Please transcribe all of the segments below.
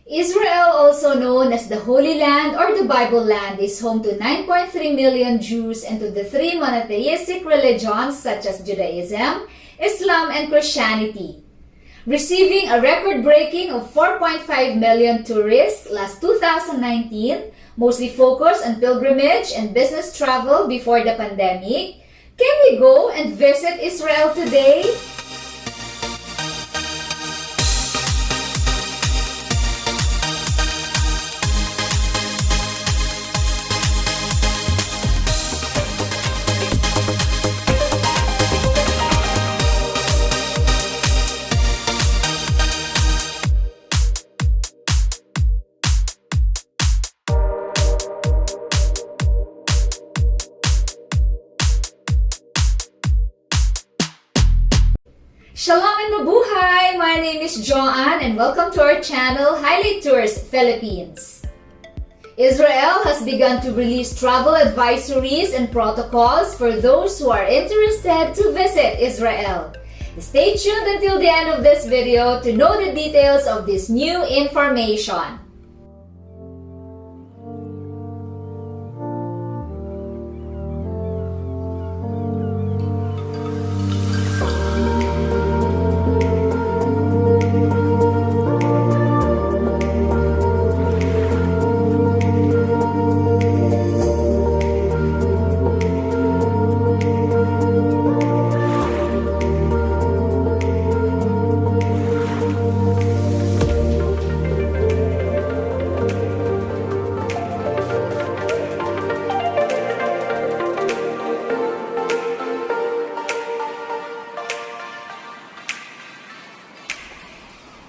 Israel, also known as the Holy Land or the Bible Land, is home to 9.3 million Jews and to the three monotheistic religions such as Judaism, Islam, and Christianity. Receiving a record-breaking of 4.5 million tourists last 2019, mostly focused on pilgrimage and business travel before the pandemic, can we go and visit Israel today? Shalom and mabuhay! My name is Joanne and welcome to our channel, Highlight Tours Philippines. Israel has begun to release travel advisories and protocols for those who are interested to visit Israel. Stay tuned until the end of this video to know the details of this new information.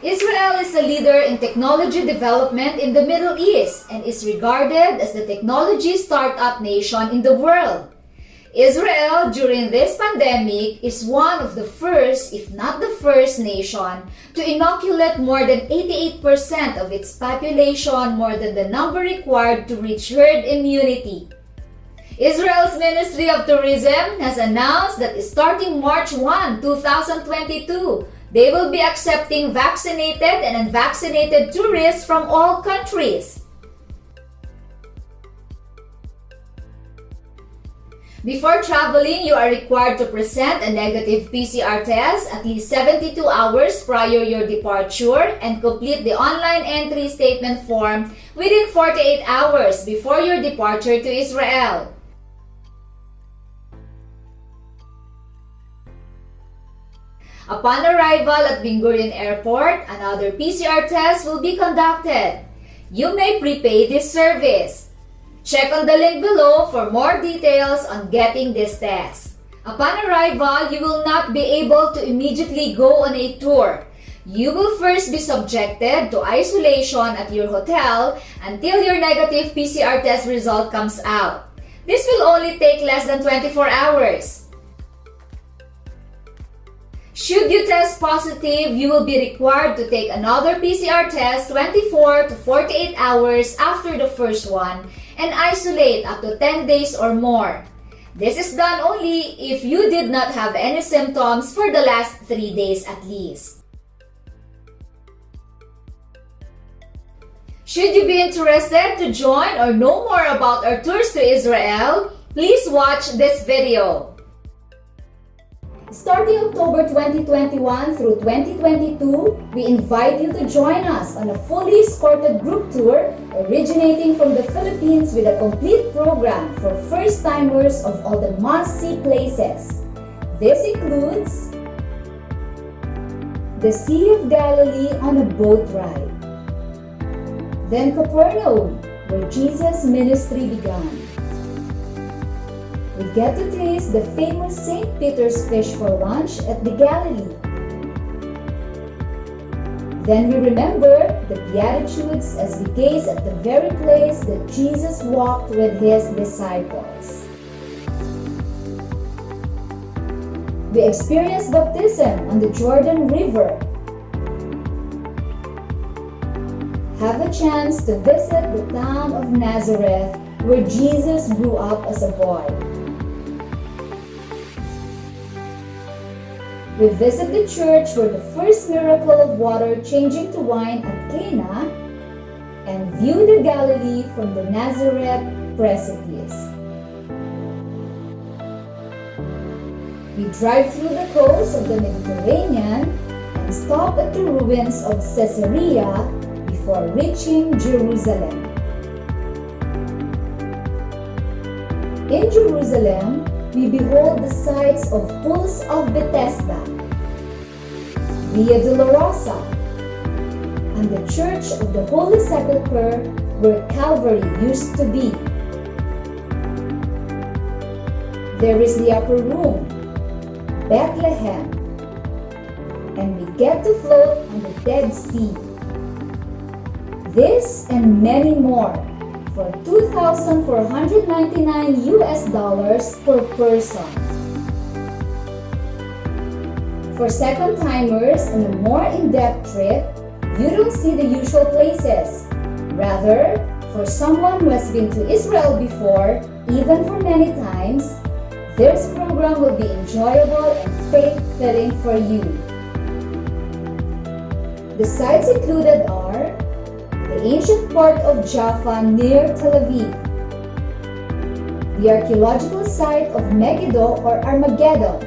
Israel is a leader in technology development in the Middle East and is regarded as the technology startup nation in the world. Israel, during this pandemic, is one of the first, if not the first nation to inoculate more than 88% of its population, more than the number required to reach herd immunity. Israel's Ministry of Tourism has announced that starting March 1, 2022, they will be accepting vaccinated and unvaccinated tourists from all countries. Before traveling, you are required to present a negative PCR test at least 72 hours prior your departure and complete the online entry statement form within 48 hours before your departure to Israel. Upon arrival at Ben Gurion Airport, another PCR test will be conducted. You may prepay this service. Check on the link below for more details on getting this test. Upon arrival, you will not be able to immediately go on a tour. You will first be subjected to isolation at your hotel until your negative PCR test result comes out. This will only take less than 24 hours. Should you test positive, you will be required to take another PCR test 24 to 48 hours after the first one and isolate up to 10 days or more. This is done only if you did not have any symptoms for the last 3 days at least. Should you be interested to join or know more about our tours to Israel, please watch this video. Starting October 2021 through 2022, we invite you to join us on a fully escorted group tour originating from the Philippines with a complete program for first-timers of all the must-see places. This includes the Sea of Galilee on a boat ride, then Capernaum, where Jesus' ministry began. We get to taste the famous St. Peter's fish for lunch at the Galilee. Then we remember the Beatitudes as we gaze at the very place that Jesus walked with his disciples. We experience baptism on the Jordan River. Have a chance to visit the town of Nazareth where Jesus grew up as a boy. We visit the church where the first miracle of water changing to wine at Cana and view the Galilee from the Nazareth precipice. We drive through the coast of the Mediterranean and stop at the ruins of Caesarea before reaching Jerusalem. In Jerusalem, we behold the sites of Pools of Bethesda, Via Dolorosa, and the Church of the Holy Sepulchre where Calvary used to be. There is the Upper Room, Bethlehem, and we get to float on the Dead Sea. This and many more for $2,499 per person. For second-timers and a more in-depth trip, you don't see the usual places. Rather, for someone who has been to Israel before, even for many times, this program will be enjoyable and faith-filling for you. The sites included are the ancient port of Jaffa near Tel Aviv, the archaeological site of Megiddo or Armageddon.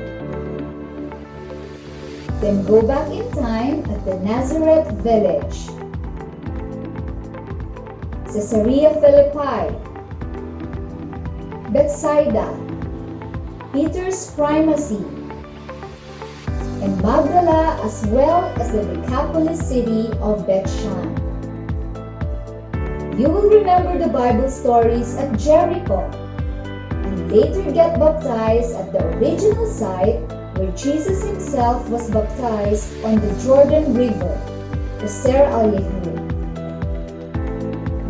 Then go back in time at the Nazareth village, Caesarea Philippi, Bethsaida, Peter's primacy, and Magdala, as well as the Decapolis city of Bethshan. You will remember the Bible stories at Jericho and later get baptized at the original site where Jesus himself was baptized on the Jordan River, Qusr al-Yahud.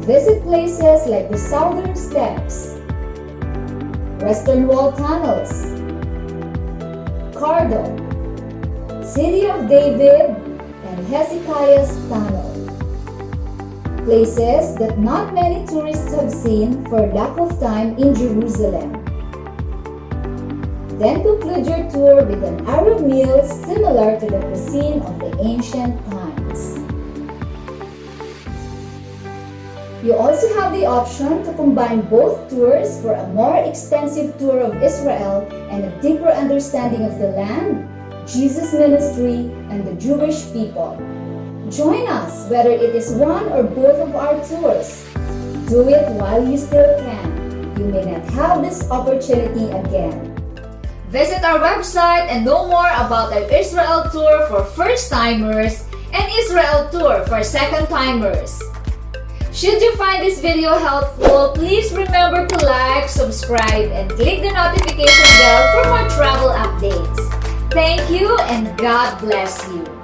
Visit places like the Southern Steps, Western Wall Tunnels, Cardo, City of David, and Hezekiah's Tunnel. Places that not many tourists have seen for lack of time in Jerusalem. Then conclude your tour with an Arab meal similar to the cuisine of the ancient times. You also have the option to combine both tours for a more extensive tour of Israel and a deeper understanding of the land, Jesus' ministry, and the Jewish people. Join us whether it is one or both of our tours. Do it while you still can. You may not have this opportunity again. Visit our website and know more about our Israel tour for first-timers and Israel tour for second-timers. Should you find this video helpful, please remember to like, subscribe, and click the notification bell for more travel updates. Thank you and God bless you.